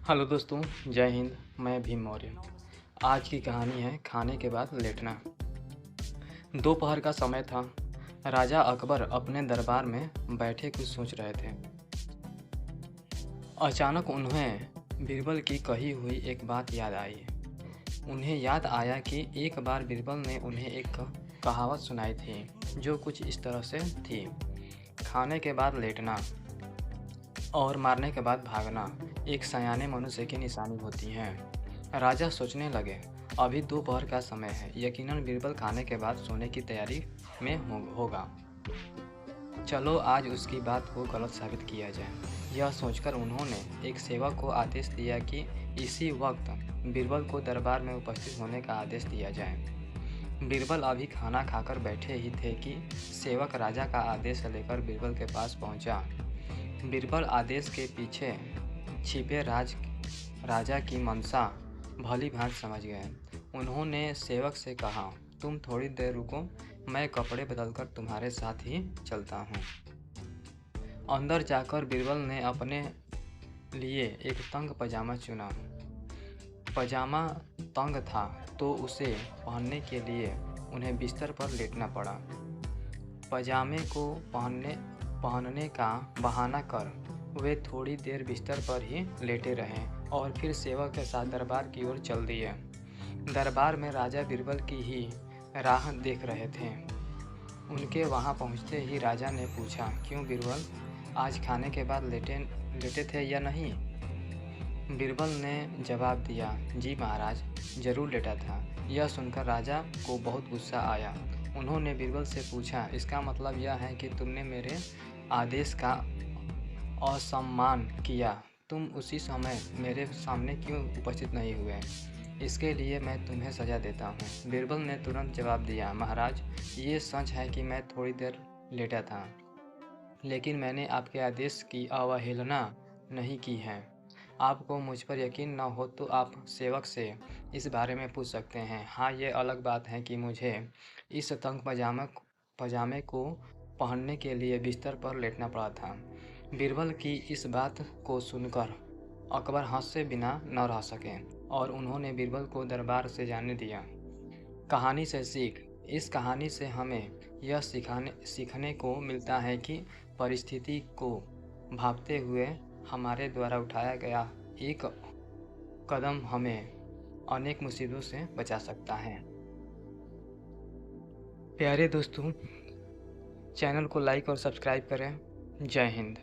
Hello दोस्तों, जय हिंद। मैं भीम मौर्य। आज की कहानी है खाने के बाद लेटना। दोपहर का समय था। राजा अकबर अपने दरबार में बैठे कुछ सोच रहे थे। अचानक उन्हें बीरबल की कही हुई एक बात याद आई। उन्हें याद आया कि एक बार बीरबल ने उन्हें एक कहावत सुनाई थी जो कुछ इस तरह से थी: खाने के बाद लेटना और मारने के बाद भागना एक सयाने मनुष्य की निशानी होती है। राजा सोचने लगे, अभी दोपहर का समय है, यकीनन बीरबल खाने के बाद सोने की तैयारी में होगा। चलो आज उसकी बात को गलत साबित किया जाए। यह सोचकर उन्होंने एक सेवक को आदेश दिया कि इसी वक्त बीरबल को दरबार में उपस्थित होने का आदेश दिया जाए। बीरबल अभी खाना खाकर बैठे ही थे कि सेवक राजा का आदेश लेकर बीरबल के पास पहुंचा। बीरबल आदेश के पीछे छिपे राजा की मंशा भली भांति समझ गए। उन्होंने सेवक से कहा, तुम थोड़ी देर रुको, मैं कपड़े बदलकर तुम्हारे साथ ही चलता हूँ। अंदर जाकर बीरबल ने अपने लिए एक तंग पजामा चुना। पजामा तंग था तो उसे पहनने के लिए उन्हें बिस्तर पर लेटना पड़ा। पजामे को पहनने का बहाना कर वे थोड़ी देर बिस्तर पर ही लेटे रहे और फिर सेवक के साथ दरबार की ओर चल दिए। दरबार में राजा बीरबल की ही राह देख रहे थे। उनके वहां पहुंचते ही राजा ने पूछा, क्यों बीरबल, आज खाने के बाद लेटे थे या नहीं? बीरबल ने जवाब दिया, जी महाराज, जरूर लेटा था। यह सुनकर राजा को बहुत गुस्सा आया। उन्होंने बीरबल से पूछा, इसका मतलब यह है कि तुमने मेरे आदेश का असम्मान किया। तुम उसी समय मेरे सामने क्यों उपस्थित नहीं हुए? इसके लिए मैं तुम्हें सजा देता हूँ। बीरबल ने तुरंत जवाब दिया, महाराज, ये सच है कि मैं थोड़ी देर लेटा था, लेकिन मैंने आपके आदेश की अवहेलना नहीं की है। आपको मुझ पर यकीन न हो तो आप सेवक से इस बारे में पूछ सकते हैं। हाँ, ये अलग बात है कि मुझे इस तंग पजामे को पहनने के लिए बिस्तर पर लेटना पड़ा था। बीरबल की इस बात को सुनकर अकबर हंसे बिना न रह सके और उन्होंने बीरबल को दरबार से जाने दिया। कहानी से सीख। इस कहानी से हमें यह सीखने को मिलता है कि परिस्थिति को भांपते हुए हमारे द्वारा उठाया गया एक कदम हमें अनेक मुसीबतों से बचा सकता है। प्यारे दोस्तों, चैनल को लाइक और सब्सक्राइब करें। जय हिंद।